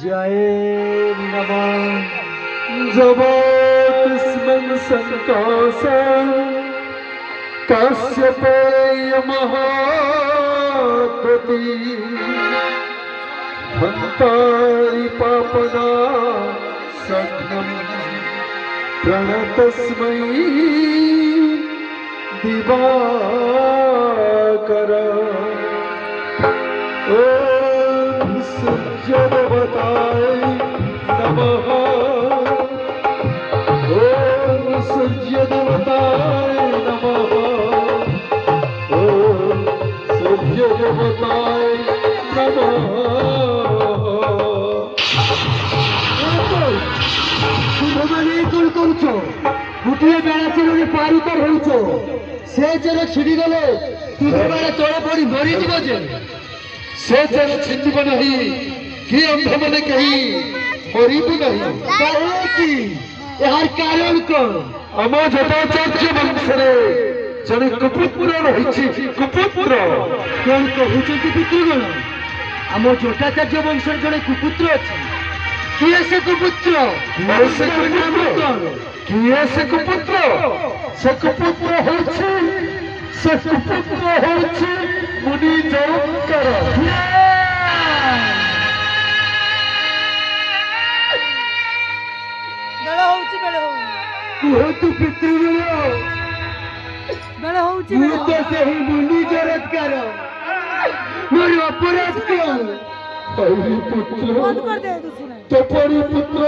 जय नमः जवातस्मन् संकासं काश्यपेय महातति भक्तारि पापना सघ्नं प्रणतस्मै दिवाकर ओम सूर्यदेवताय नमः ओम सूर्यदेवताय नमः ओम सूर्यदेवताय नमः। গোটিয়ে বেড়া চিরুনি পার উপর হইছ সে যেন ছিড়ি গলে তুমে বেড়া তଳେ পড়ি মরিଯିବ যে से जन छिंदब नहीं कि अंध मन कही मरिबु नहीं কাহিকি এর কারণ কোন आम जटाचार्य वंशरे जन कुपुत्र रही कुपुत्र কোন কহুଛନ୍ତି পিতৃগণ ଆମ ଜଟାଚାର୍ଯ୍ୟ ବଂଶର ଜଣେ କୁପୁତ୍ର ଅଛି କିଏ ସେ କୁପୁତ୍ର किए से कुपुत्र किए से कुपुत्र होछि मुनि जयंकर କୁହନ୍ତୁ ପିତୃଗଣ ମୁଁ ତ ସେହି ମୁନି ଜରତ୍କାର ମୋର ଅପରାଧ କଣ पुत्र तपरी पुत्र